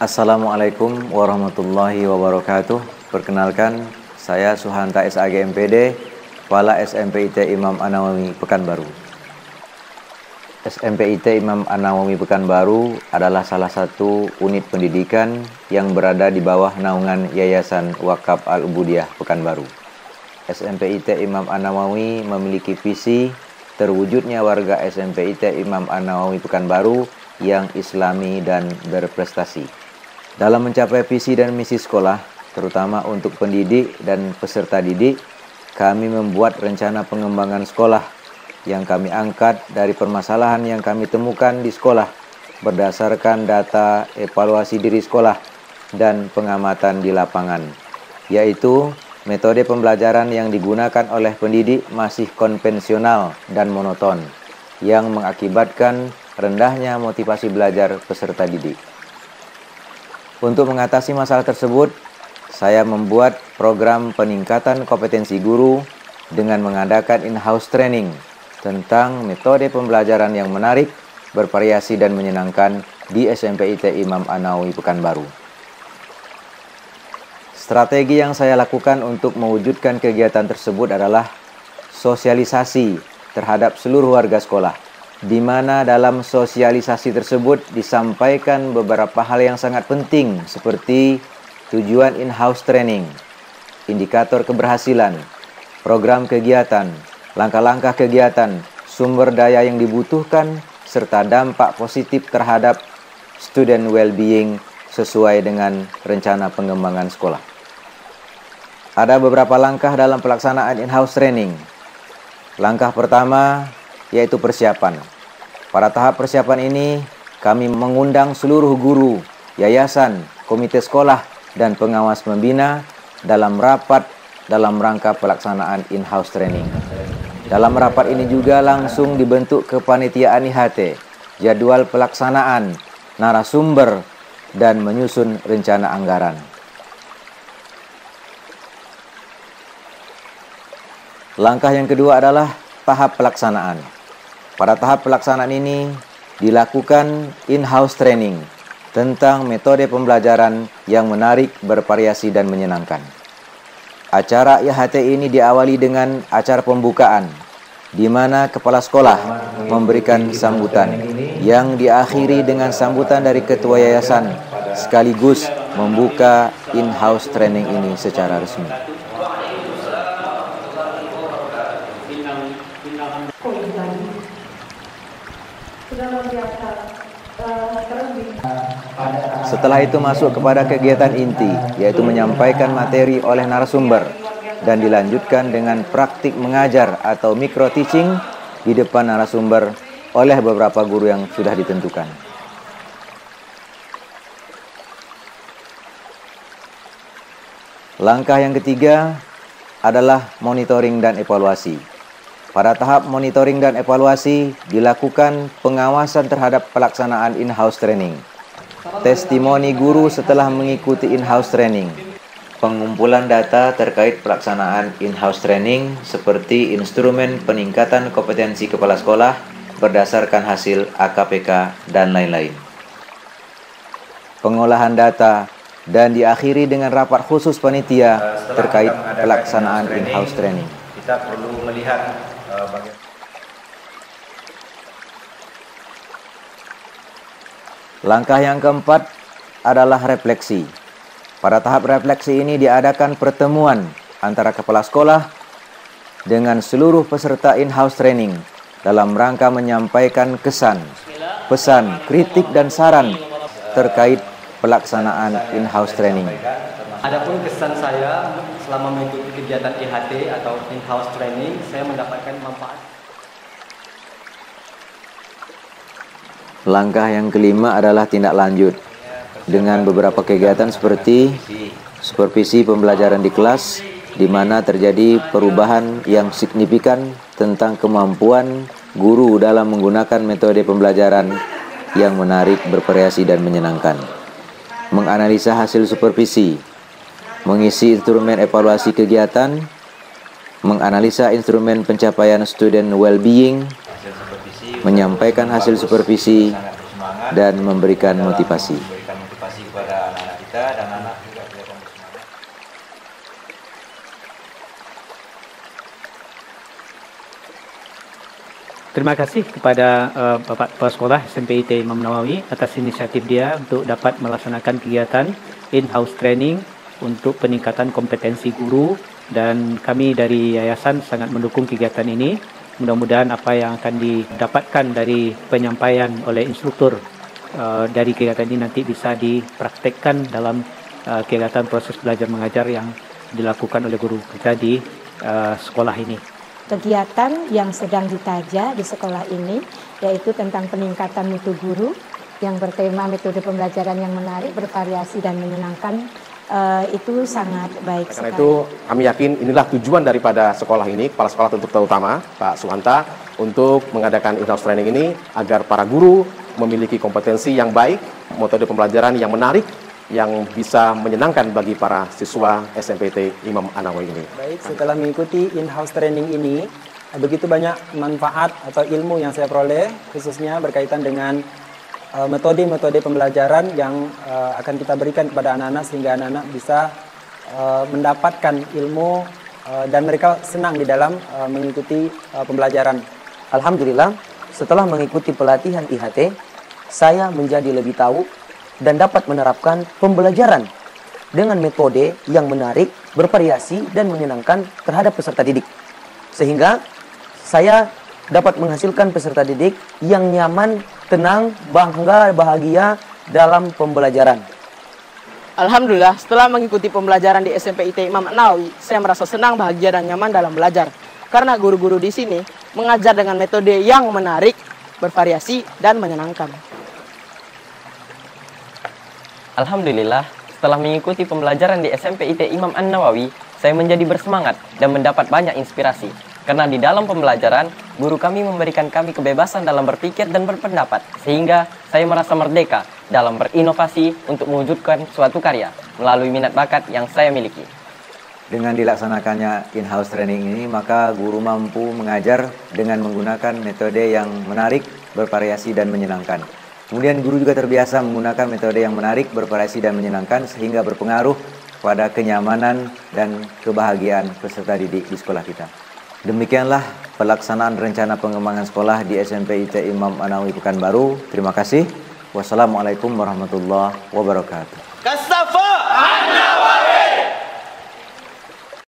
Assalamualaikum warahmatullahi wabarakatuh. Perkenalkan, saya Suhanta SAG MPD, Kepala SMPIT Imam An-Nawawi Pekanbaru. SMPIT Imam An-Nawawi Pekanbaru adalah salah satu unit pendidikan yang berada di bawah naungan Yayasan Wakaf Al-Ubudiyah Pekanbaru. SMPIT Imam An-Nawawi memiliki visi terwujudnya warga SMPIT Imam An-Nawawi Pekanbaru yang islami dan berprestasi. Dalam mencapai visi dan misi sekolah, terutama untuk pendidik dan peserta didik, kami membuat rencana pengembangan sekolah yang kami angkat dari permasalahan yang kami temukan di sekolah berdasarkan data evaluasi diri sekolah dan pengamatan di lapangan, yaitu metode pembelajaran yang digunakan oleh pendidik masih konvensional dan monoton, yang mengakibatkan rendahnya motivasi belajar peserta didik. Untuk mengatasi masalah tersebut, saya membuat program peningkatan kompetensi guru dengan mengadakan in-house training tentang metode pembelajaran yang menarik, bervariasi dan menyenangkan di SMPIT Imam An-Nawawi Pekanbaru. Strategi yang saya lakukan untuk mewujudkan kegiatan tersebut adalah sosialisasi terhadap seluruh warga sekolah, di mana dalam sosialisasi tersebut disampaikan beberapa hal yang sangat penting seperti tujuan in-house training, indikator keberhasilan, program kegiatan, langkah-langkah kegiatan, sumber daya yang dibutuhkan, serta dampak positif terhadap student well-being sesuai dengan rencana pengembangan sekolah. Ada beberapa langkah dalam pelaksanaan in-house training. Langkah pertama yaitu persiapan. Pada tahap persiapan ini, kami mengundang seluruh guru, yayasan, komite sekolah, dan pengawas pembina dalam rapat dalam rangka pelaksanaan in-house training. Dalam rapat ini juga langsung dibentuk kepanitiaan IHT, jadwal pelaksanaan, narasumber, dan menyusun rencana anggaran. Langkah yang kedua adalah tahap pelaksanaan. Pada tahap pelaksanaan ini dilakukan in-house training tentang metode pembelajaran yang menarik, bervariasi, dan menyenangkan. Acara IHT ini diawali dengan acara pembukaan, di mana kepala sekolah memberikan sambutan, yang diakhiri dengan sambutan dari ketua yayasan, sekaligus membuka in-house training ini secara resmi. Setelah itu masuk kepada kegiatan inti, yaitu menyampaikan materi oleh narasumber, dan dilanjutkan dengan praktik mengajar atau micro teaching di depan narasumber oleh beberapa guru yang sudah ditentukan. Langkah yang ketiga adalah monitoring dan evaluasi. Pada tahap monitoring dan evaluasi dilakukan pengawasan terhadap pelaksanaan in-house training, testimoni guru setelah mengikuti in-house training, pengumpulan data terkait pelaksanaan in-house training seperti instrumen peningkatan kompetensi kepala sekolah berdasarkan hasil AKPK dan lain-lain. Pengolahan data dan diakhiri dengan rapat khusus panitia terkait pelaksanaan in-house training. Kita perlu melihat bagaimana langkah yang keempat adalah refleksi. Pada tahap refleksi ini diadakan pertemuan antara kepala sekolah dengan seluruh peserta in-house training dalam rangka menyampaikan kesan, pesan, kritik, dan saran terkait pelaksanaan in-house training. Adapun kesan saya selama mengikuti kegiatan IHT atau in-house training, saya mendapatkan manfaat. Langkah yang kelima adalah tindak lanjut dengan beberapa kegiatan seperti supervisi pembelajaran di kelas, di mana terjadi perubahan yang signifikan tentang kemampuan guru dalam menggunakan metode pembelajaran yang menarik, bervariasi, dan menyenangkan. Menganalisa hasil supervisi, mengisi instrumen evaluasi kegiatan, menganalisa instrumen pencapaian student well-being, menyampaikan hasil supervisi, dan memberikan motivasi. kepada Terima kasih kepada Bapak Kepala Sekolah SMP IT Imam Nawawi atas inisiatif dia untuk dapat melaksanakan kegiatan in-house training untuk peningkatan kompetensi guru, dan kami dari yayasan sangat mendukung kegiatan ini. Mudah-mudahan apa yang akan didapatkan dari penyampaian oleh instruktur dari kegiatan ini nanti bisa dipraktekkan dalam kegiatan proses belajar mengajar yang dilakukan oleh guru kita di sekolah ini. Kegiatan yang sedang ditaja di sekolah ini yaitu tentang peningkatan mutu guru yang bertema metode pembelajaran yang menarik, bervariasi dan menyenangkan. Itu sangat baik Karena sekali. itu kami yakin inilah tujuan daripada sekolah ini, Kepala Sekolah tentu terutama Pak Suhanta, untuk mengadakan in-house training ini agar para guru memiliki kompetensi yang baik, metode pembelajaran yang menarik, yang bisa menyenangkan bagi para siswa SMPT Imam An-Nawawi ini. Baik, setelah mengikuti in-house training ini, begitu banyak manfaat atau ilmu yang saya peroleh, khususnya berkaitan dengan metode-metode pembelajaran yang akan kita berikan kepada anak-anak sehingga anak-anak bisa mendapatkan ilmu dan mereka senang di dalam mengikuti pembelajaran. Alhamdulillah, setelah mengikuti pelatihan IHT, saya menjadi lebih tahu dan dapat menerapkan pembelajaran dengan metode yang menarik, bervariasi, dan menyenangkan terhadap peserta didik. Sehingga saya dapat menghasilkan peserta didik yang nyaman, tenang, bangga, bahagia dalam pembelajaran. Alhamdulillah, setelah mengikuti pembelajaran di SMP IT Imam An-Nawawi, saya merasa senang, bahagia, dan nyaman dalam belajar. Karena guru-guru di sini mengajar dengan metode yang menarik, bervariasi, dan menyenangkan. Alhamdulillah, setelah mengikuti pembelajaran di SMP IT Imam An-Nawawi, saya menjadi bersemangat dan mendapat banyak inspirasi. Karena di dalam pembelajaran, guru kami memberikan kami kebebasan dalam berpikir dan berpendapat, sehingga saya merasa merdeka dalam berinovasi untuk mewujudkan suatu karya melalui minat bakat yang saya miliki. Dengan dilaksanakannya in-house training ini, maka guru mampu mengajar dengan menggunakan metode yang menarik, bervariasi, dan menyenangkan. Kemudian guru juga terbiasa menggunakan metode yang menarik, bervariasi, dan menyenangkan sehingga berpengaruh pada kenyamanan dan kebahagiaan peserta didik di sekolah kita. Demikianlah pelaksanaan rencana pengembangan sekolah di SMP IT Imam An-Nawawi Pekanbaru. Terima kasih. Wassalamualaikum warahmatullahi wabarakatuh.